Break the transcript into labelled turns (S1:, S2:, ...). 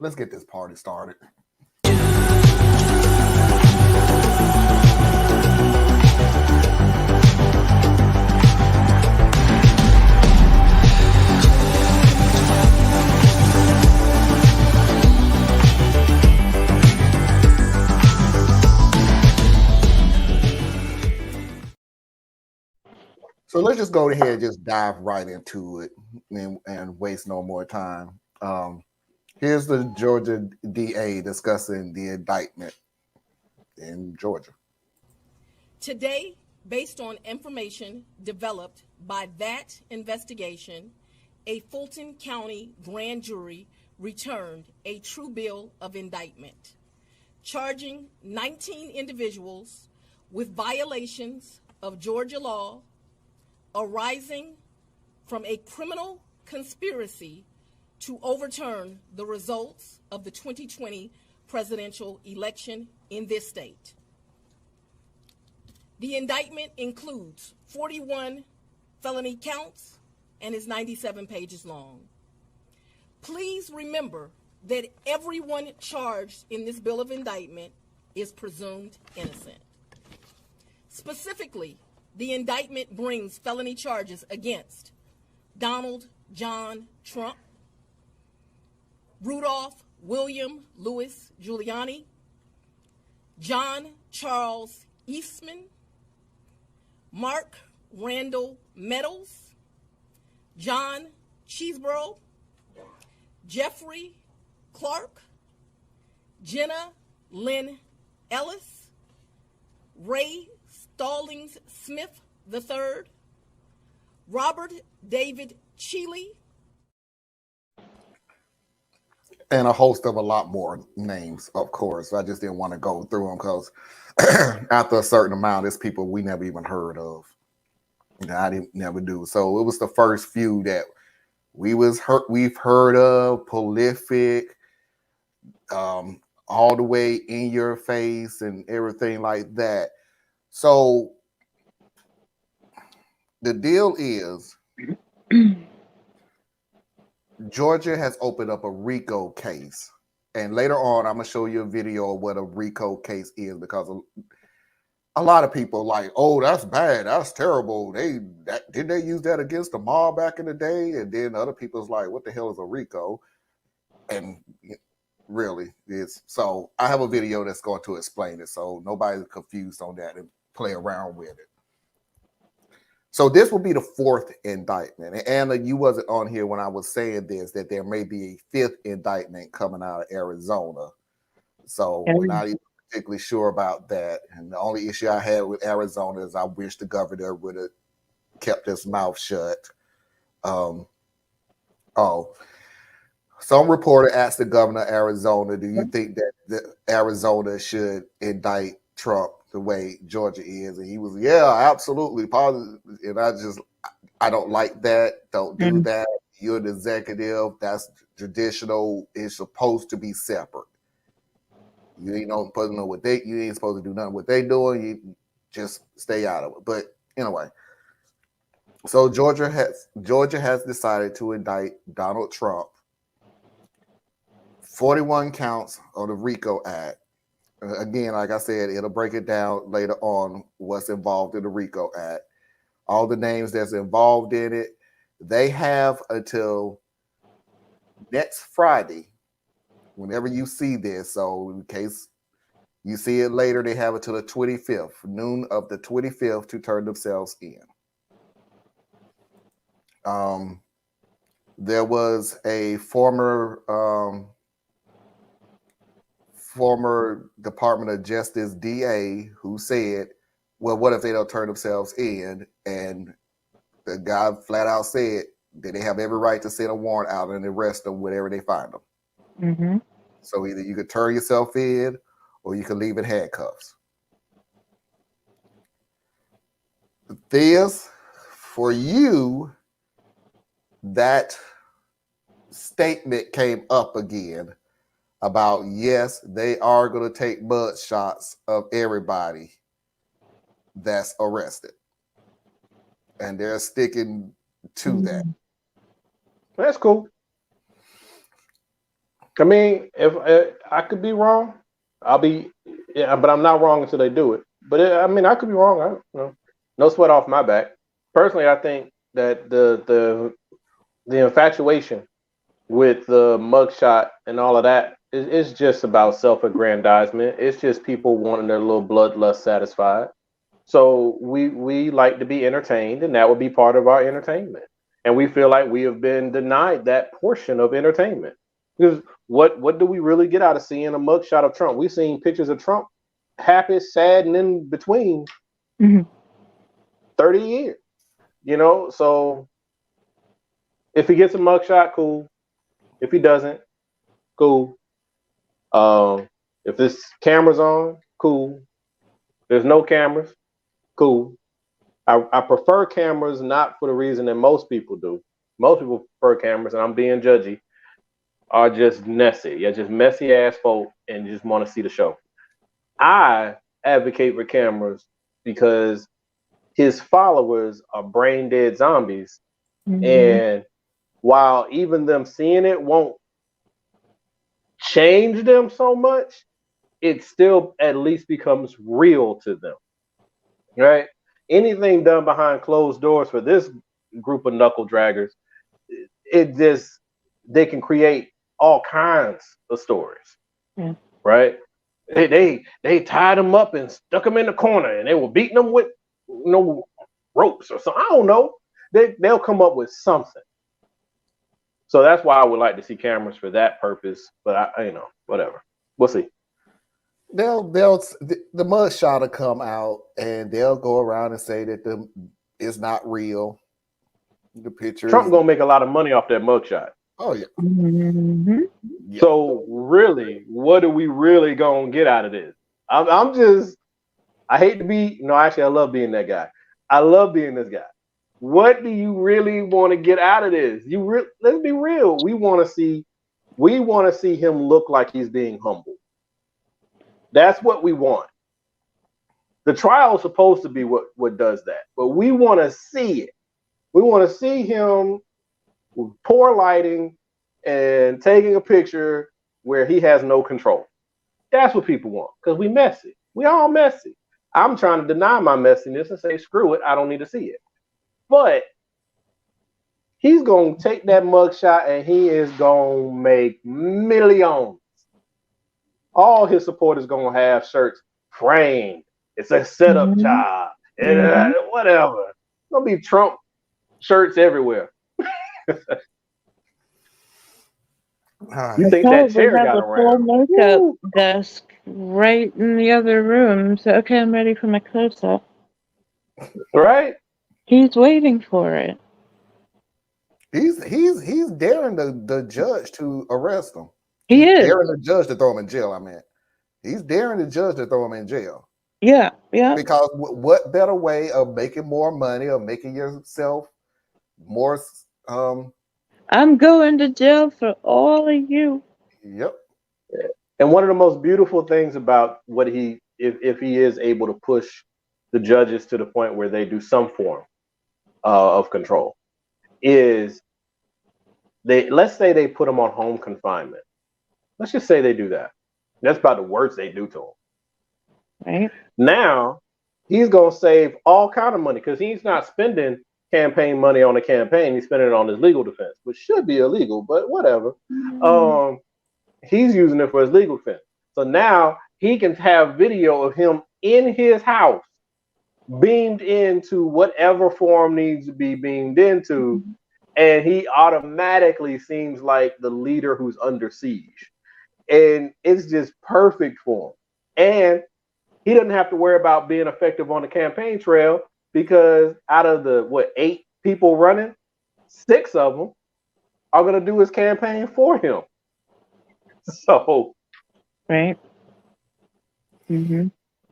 S1: Let's get this party started. So let's just go ahead and just dive right into it and waste no more time. Here's the Georgia DA discussing the indictment in Georgia.
S2: Today, based on information developed by that investigation, a Fulton County grand jury returned a true bill of indictment, charging 19 individuals with violations of Georgia law arising from a criminal conspiracy to overturn the results of the 2020 presidential election in this state. The indictment includes 41 felony counts and is 97 pages long. Please remember that everyone charged in this bill of indictment is presumed innocent. Specifically, the indictment brings felony charges against Donald John Trump, Rudolph William Louis Giuliani, John Charles Eastman, Mark Randall Meadows, John Cheeseborough, Jeffrey Clark, Jenna Lynn Ellis, Ray Stallings Smith III, Robert David Cheeley,
S1: and a host of a lot more names, of course. I just didn't want to go through them because after a certain amount, there's people we never even heard of. I didn't never do. So it was the first few that we've heard of, prolific, all the way in your face and everything like that. So the deal is Georgia has opened up a RICO case. And later on, I'm going to show you a video of what a RICO case is, because a lot of people like, oh, that's bad. That's terrible. Didn't they use that against the mob back in the day? And then other people's like, what the hell is a RICO? And really, it's so I have a video that's going to explain it, so nobody's confused on that and play around with it. So this will be the fourth indictment. And Anna, you wasn't on here when I was saying this, that there may be a fifth indictment coming out of Arizona. So we're not even particularly sure about that. And the only issue I had with Arizona is I wish the governor would have kept his mouth shut. Some reporter asked the governor of Arizona, do you think that Arizona should indict Trump the way Georgia is? And he was, yeah, absolutely, positive. And I don't like that. Don't do that. You're an executive. That's traditional. It's supposed to be separate. You ain't supposed to know what you ain't supposed to do nothing what they doing. You just stay out of it. But anyway, so Georgia has decided to indict Donald Trump. 41 counts on the RICO Act. Again, like I said, it'll break it down later on what's involved in the RICO Act. All the names that's involved in it. They have until next Friday, whenever you see this. So in case you see it later, they have until the 25th, noon of the 25th, to turn themselves in. There was a former Department of Justice DA who said, well, what if they don't turn themselves in? And the guy flat out said that they have every right to send a warrant out and arrest them whenever they find them. Mm-hmm. So either you could turn yourself in or you can leave in handcuffs. This, for you, that statement came up again about, yes, they are going to take mud shots of everybody that's arrested. And they're sticking to that.
S3: That's cool. I mean, if I could be wrong, I'll be, yeah, but I'm not wrong until they do it. But I mean, I could be wrong. No sweat off my back. Personally, I think that the infatuation with the mugshot and all of that is just about self-aggrandizement. It's just people wanting their little bloodlust satisfied. So we like to be entertained, and that would be part of our entertainment. And we feel like we have been denied that portion of entertainment. Because what do we really get out of seeing a mugshot of Trump? We've seen pictures of Trump happy, sad, and in between
S4: Mhm.
S3: 30 years. You know, so if he gets a mugshot, cool. If he doesn't, cool. If this camera's on, cool. There's no cameras, cool. I prefer cameras not for the reason that most people do. Most people prefer cameras, and I'm being judgy, are just messy. Yeah, just messy ass folk and just want to see the show. I advocate for cameras because his followers are brain dead zombies.
S4: Mhm.
S3: And while even them seeing it won't change them so much, it still at least becomes real to them. Right? Anything done behind closed doors for this group of knuckle draggers, it just they can create all kinds of stories.
S4: Yeah.
S3: Right? They tied them up and stuck them in the corner, and they were beating them with ropes or something. I don't know. They'll come up with something. So that's why I would like to see cameras for that purpose. But whatever. We'll see.
S1: The mugshot will come out and they'll go around and say that it's not real. The pictures.
S3: Trump gonna make a lot of money off that mugshot.
S1: Oh yeah.
S4: Mhm.
S1: Yeah.
S3: So really, what are we really gonna get out of this? I'm just. I hate to be. No, actually, I love being that guy. I love being this guy. What do you really want to get out of this? Let's be real. We want to see him look like he's being humble. That's what we want. The trial is supposed to be what does that, but we want to see it. We want to see him with poor lighting and taking a picture where he has no control. That's what people want because we messy. We all messy. I'm trying to deny my messiness and say, screw it, I don't need to see it. But he's going to take that mugshot and he is going to make millions. All his supporters going to have shirts framed. It's a setup job. Whatever. There'll be Trump shirts everywhere. You think that chair got
S4: a full
S3: around?
S4: makeup desk right in the other room. So okay, I'm ready for my close up.
S3: Right?
S4: He's waiting for it.
S1: He's daring the judge to arrest him.
S4: He is
S1: daring the judge to throw him in jail. I mean, he's daring the judge to throw him in jail.
S4: Yeah.
S1: Because what better way of making more money or making yourself more?
S4: I'm going to jail for all of you.
S1: Yep.
S3: And one of the most beautiful things about what if he is able to push the judges to the point where they do some form of control, is let's say they put him on home confinement. Let's just say they do that. That's about the worst they do to him.
S4: Right.
S3: Now he's gonna save all kind of money because he's not spending campaign money on a campaign. He's spending it on his legal defense, which should be illegal, but whatever. He's using it for his legal defense. So now he can have video of him in his house, beamed into whatever form needs to be beamed into, and he automatically seems like the leader who's under siege. And it's just perfect for him. And he doesn't have to worry about being effective on the campaign trail because out of the 8 people running, 6 of them are going to do his campaign for him. So,
S4: right. Mm-hmm.